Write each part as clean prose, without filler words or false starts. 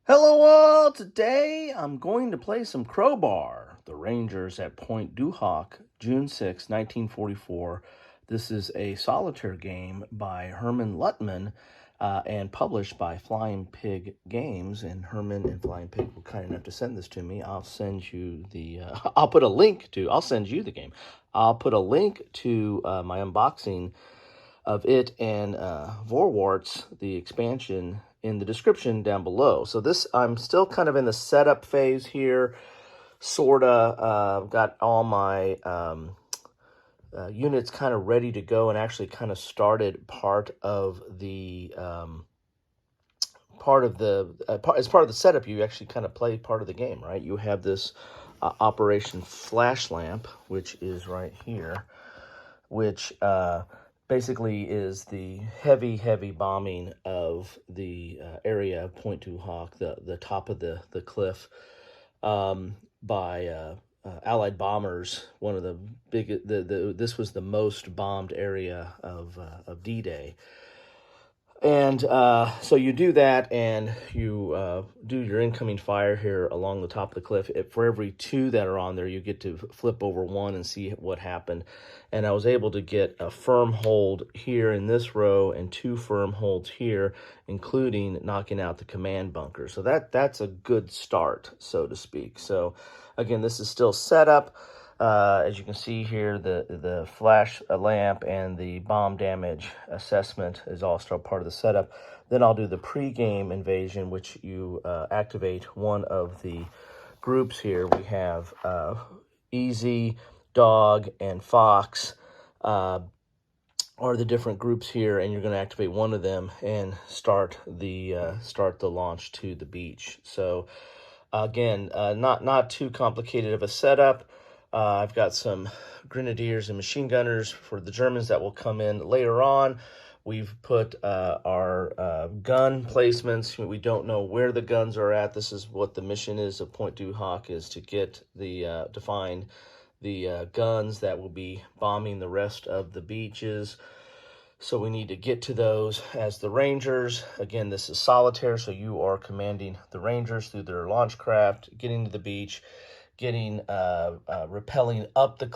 Hello all! Today I'm going to play some Crowbar. The Rangers at Pointe du Hoc, June 6, 1944. This is a solitaire game by Herman Luttman and published by Flying Pig Games. And Herman and Flying Pig were kind enough to send this to me. I'll send you the, I'll send you the game. I'll put a link to my unboxing of it and Vorwarts, the expansion, in the description down below. So this, I'm still kind of in the setup phase here, sorta. Got all my units kind of ready to go, and actually kind of started part of the as part of the setup. You actually kind of play part of the game, right? You have this Operation Flash Lamp, which is right here, which basically is the heavy bombing of the area of Pointe du Hoc, the top of the cliff, by Allied bombers. One of the big, this was the most bombed area of D-Day. And so you do that, and you do your incoming fire here along the top of the cliff. For every two that are on there, you get to flip over one and see what happened. And I was able to get a firm hold here in this row and two firm holds here, including knocking out the command bunker. So that's a good start, so to speak. So again, this is still set up. As you can see here, the flash lamp and the bomb damage assessment is all still part of the setup. Then I'll do the pre-game invasion, which you activate one of the groups here. We have Easy, Dog, and Fox are the different groups here, and you're going to activate one of them and start the launch to the beach. So again, not too complicated of a setup. I've got some grenadiers and machine gunners for the Germans that will come in later on. We've put our gun placements. We don't know where the guns are at. This is what the mission is of Pointe du Hoc, is to get the to find the guns that will be bombing the rest of the beaches. So we need to get to those as the Rangers. Again, this is solitaire, so you are commanding the Rangers through their launch craft, getting to the beach, getting rappelling up the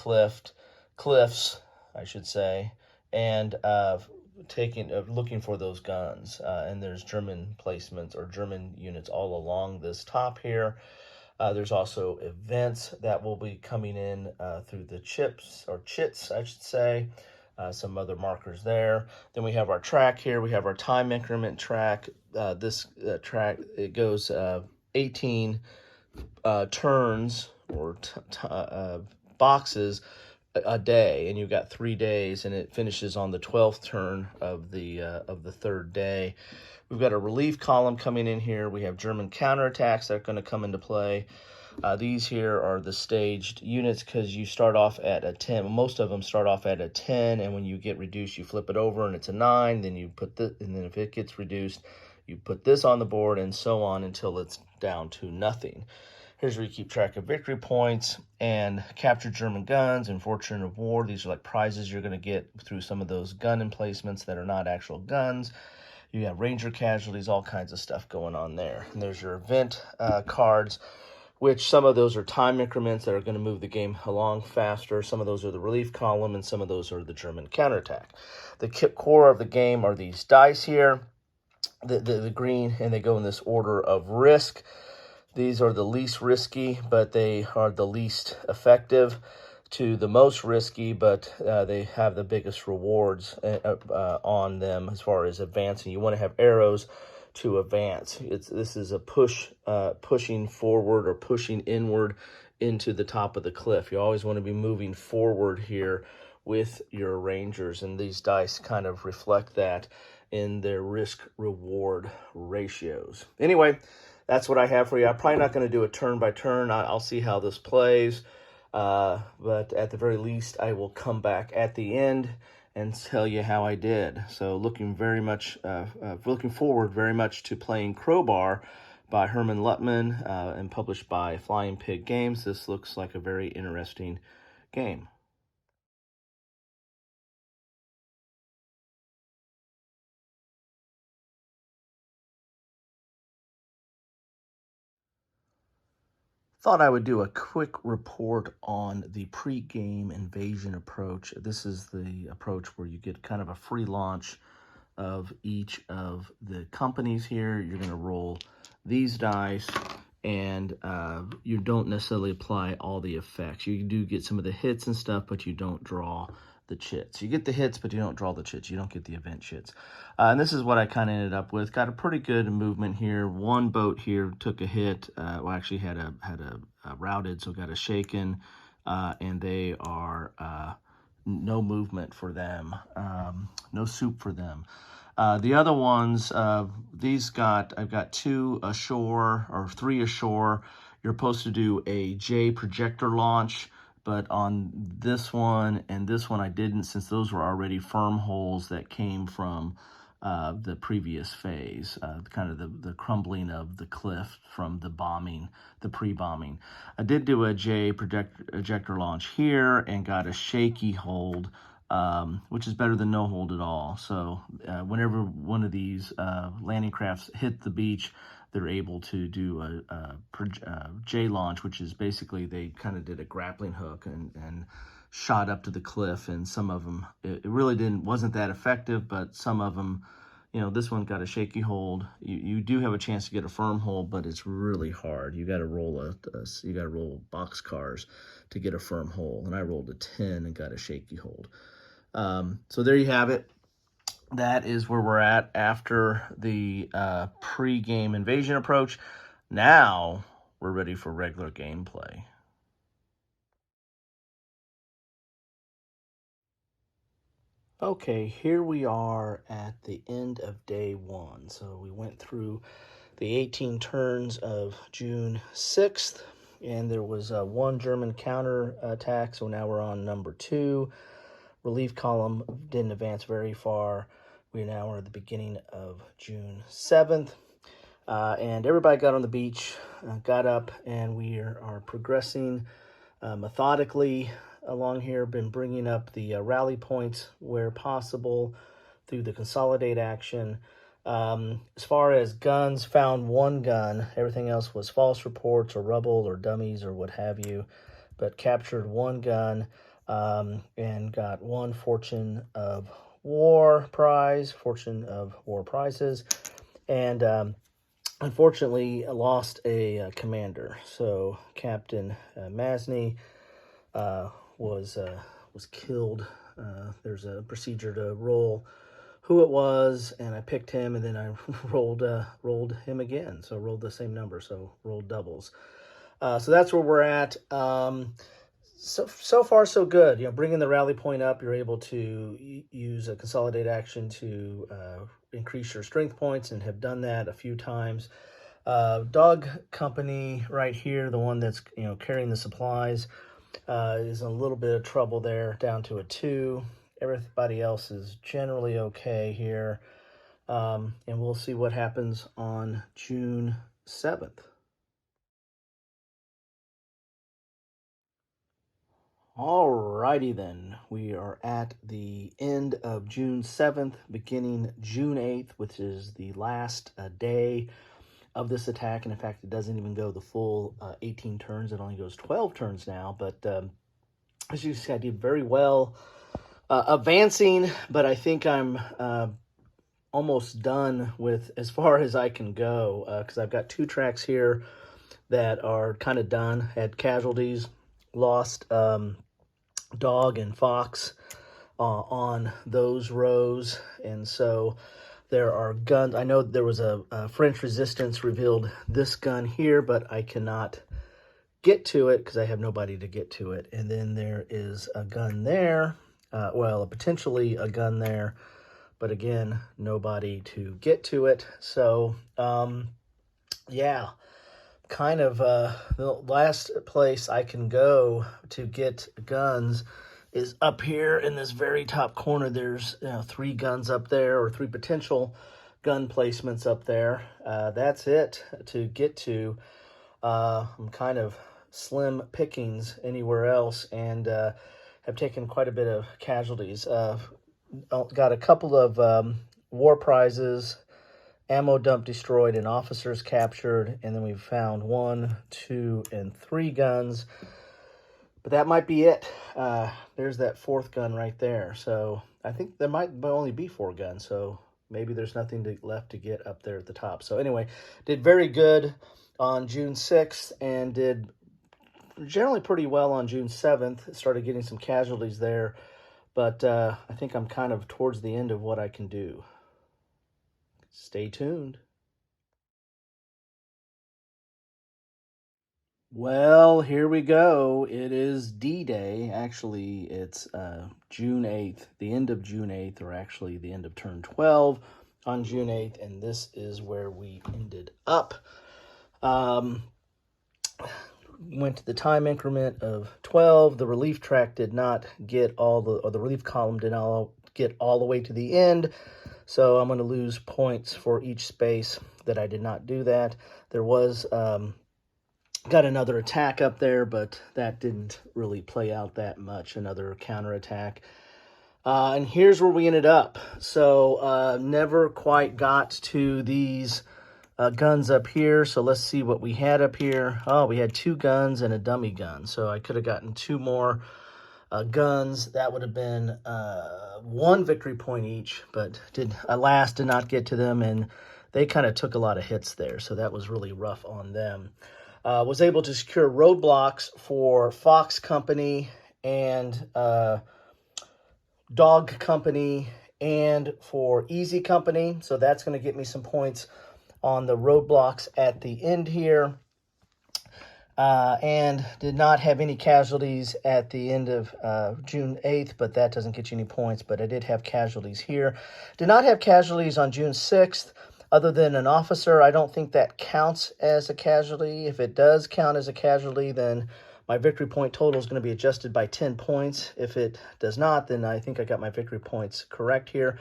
cliffs, I should say, and looking for those guns. And there's German placements or German units all along this top here. There's also events that will be coming in through the chits, I should say. Some other markers there. Then we have our track here. We have our time increment track. This track, it goes 18 turns or boxes a day, and you've got 3 days, and it finishes on the 12th turn of the third day. We've got a relief column coming in here. We have German counterattacks that are going to come into play. These here are the staged units, because you start off at a 10. Most of them start off at a 10, and when you get reduced, you flip it over and it's a 9. Then you put this, and then if it gets reduced, you put this on the board, and so on until it's down to nothing. Here's where you keep track of victory points and captured German guns and fortune of war. These are like prizes you're going to get through some of those gun emplacements that are not actual guns. You have Ranger casualties, all kinds of stuff going on there. And there's your event cards, which some of those are time increments that are going to move the game along faster. Some of those are the relief column, and some of those are the German counterattack. The core of the game are these dice here, the green, and they go in this order of risk. These are the least risky, but they are the least effective, to the most risky, but they have the biggest rewards on them as far as advancing. You want to have arrows to advance. This is a pushing forward or pushing inward into the top of the cliff. You always want to be moving forward here with your Rangers, and these dice kind of reflect that in their risk-reward ratios. Anyway, that's what I have for you. I'm probably not going to do a turn by turn. I'll see how this plays, but at the very least, I will come back at the end and tell you how I did. So looking forward very much to playing Crowbar by Herman Luttman and published by Flying Pig Games. This looks like a very interesting game. Thought I would do a quick report on the pre-game invasion approach. This is the approach where you get kind of a free launch of each of the companies here. You're going to roll these dice, and you don't necessarily apply all the effects. You do get some of the hits and stuff, but you don't draw the chits. You get the hits, but you don't draw the chits. You don't get the event chits. And this is what I kind of ended up with. Got a pretty good movement here. One boat here took a hit. Well, actually had a routed, so got a shaken, and they are no movement for them. No soup for them. The other ones, I've got 2 ashore or 3 ashore. You're supposed to do a J projector launch, but on this one and this one I didn't, since those were already firm holes that came from the previous phase, kind of the crumbling of the cliff from the bombing, the pre-bombing. I did do a J projector launch here and got a shaky hold, which is better than no hold at all. So whenever one of these landing crafts hit the beach, they're able to do a J launch, which is basically they kind of did a grappling hook and shot up to the cliff. And some of them, it really wasn't that effective, but some of them, you know, this one got a shaky hold. You do have a chance to get a firm hold, but it's really hard. You got to roll box cars to get a firm hold, and I rolled a 10 and got a shaky hold. So there you have it. That is where we're at after the pre-game invasion approach. Now we're ready for regular gameplay. Okay, here we are at the end of day 1. So we went through the 18 turns of June 6th, and there was 1 German counter attack. So now we're on number 2. Relief column didn't advance very far. We now are at the beginning of June 7th. And everybody got on the beach, got up, and we are progressing methodically along here. Been bringing up the rally points where possible through the consolidate action. As far as guns, found 1 gun. Everything else was false reports or rubble or dummies or what have you. But captured 1 gun and got 1 Fortune of War prize, Fortune of War prizes. And unfortunately, I lost a commander. So Captain Masney was killed. There's a procedure to roll who it was, and I picked him, and then I rolled him again. So rolled the same number, so rolled doubles. So that's where we're at. So far, so good. You know, bringing the rally point up, you're able to use a consolidate action to increase your strength points, and have done that a few times. Dog company right here, the one that's carrying the supplies, is in a little bit of trouble there, down to a 2. Everybody else is generally okay here, and we'll see what happens on June 7th. Alrighty then, we are at the end of June 7th, beginning June 8th, which is the last day of this attack. And in fact, it doesn't even go the full 18 turns. It only goes 12 turns now. But as you see, I did very well advancing, but I think I'm almost done with as far as I can go, because I've got 2 tracks here that are kind of done. Had casualties, lost dog and fox on those rows, and so there are guns. I know there was a French resistance revealed this gun here, but I cannot get to it because I have nobody to get to it. And then there is a gun there, potentially a gun there, but again, nobody to get to it. So yeah, kind of the last place I can go to get guns is up here in this very top corner. There's 3 guns up there, or 3 potential gun placements up there. That's it to get to. I'm kind of slim pickings anywhere else, and have taken quite a bit of casualties. Got a couple of war prizes ammo dump destroyed, and officers captured. And then we found 1, 2, and 3 guns. But that might be it. There's that 4th gun right there. So I think there might only be 4 guns. So maybe there's nothing left to get up there at the top. So anyway, did very good on June 6th and did generally pretty well on June 7th. Started getting some casualties there. But I think I'm kind of towards the end of what I can do. Stay tuned. Well, here we go. It is D-Day. Actually, it's June 8th, the end of June 8th, or actually the end of turn 12 on June 8th, and this is where we ended up. Went to the time increment of 12. The relief track did not get the relief column did not get all the way to the end, so I'm going to lose points for each space that I did not do that. There was... got another attack up there, but that didn't really play out that much, another counterattack. And here's where we ended up. So never quite got to these guns up here. So let's see what we had up here. Oh, we had 2 guns and a dummy gun. So I could have gotten 2 more guns. That would have been 1 victory point each, but alas did not get to them, and they kind of took a lot of hits there. So that was really rough on them. Was able to secure roadblocks for Fox Company and Dog Company and for Easy Company. So that's going to get me some points on the roadblocks at the end here. And did not have any casualties at the end of June 8th, but that doesn't get you any points. But I did have casualties here. Did not have casualties on June 6th. Other than an officer. I don't think that counts as a casualty. If it does count as a casualty, then my victory point total is going to be adjusted by 10 points. If it does not, then I think I got my victory points correct here.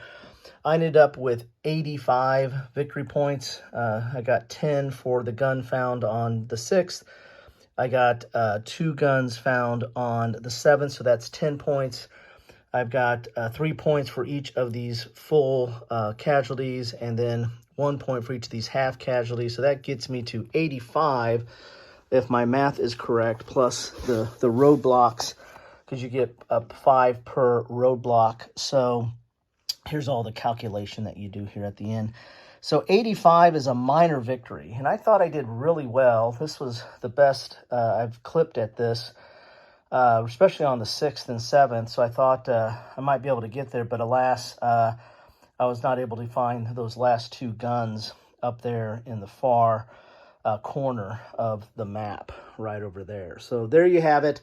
I ended up with 85 victory points. I got 10 for the gun found on the 6th. I got 2 guns found on the 7th, so that's 10 points. I've got 3 points for each of these full casualties, and then 1 point for each of these half casualties. So that gets me to 85, if my math is correct, plus the roadblocks, because you get up 5 per roadblock. So here's all the calculation that you do here at the end. So 85 is a minor victory, and I thought I did really well. This was the best I've clipped at this, especially on the 6th and 7th. So I thought I might be able to get there, but alas, I was not able to find those last 2 guns up there in the far corner of the map right over there. So there you have it.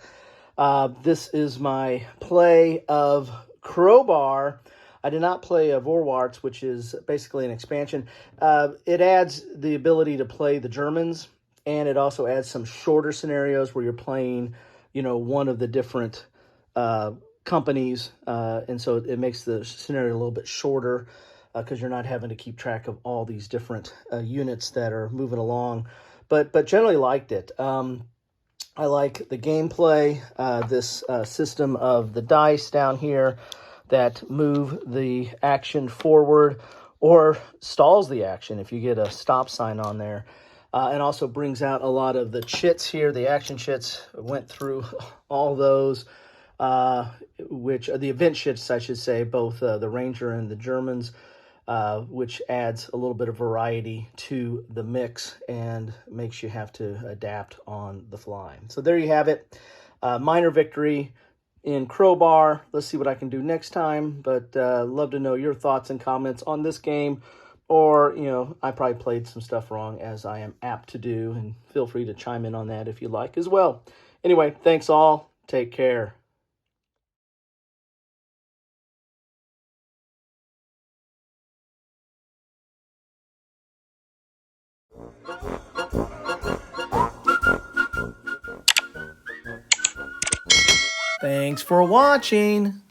This is my play of Crowbar. I did not play Vorwärts, which is basically an expansion. It adds the ability to play the Germans, and it also adds some shorter scenarios where you're playing, one of the different companies, and so it makes the scenario a little bit shorter because you're not having to keep track of all these different units that are moving along. But generally liked it. I like the gameplay, this system of the dice down here that move the action forward or stalls the action if you get a stop sign on there. And also brings out a lot of the chits here. The action chits, went through all those. Which the event shits, I should say, both the Ranger and the Germans, which adds a little bit of variety to the mix and makes you have to adapt on the fly. So there you have it. Minor victory in Crowbar. Let's see what I can do next time, but love to know your thoughts and comments on this game. Or, I probably played some stuff wrong, as I am apt to do, and feel free to chime in on that if you like as well. Anyway, thanks all. Take care. Thanks for watching.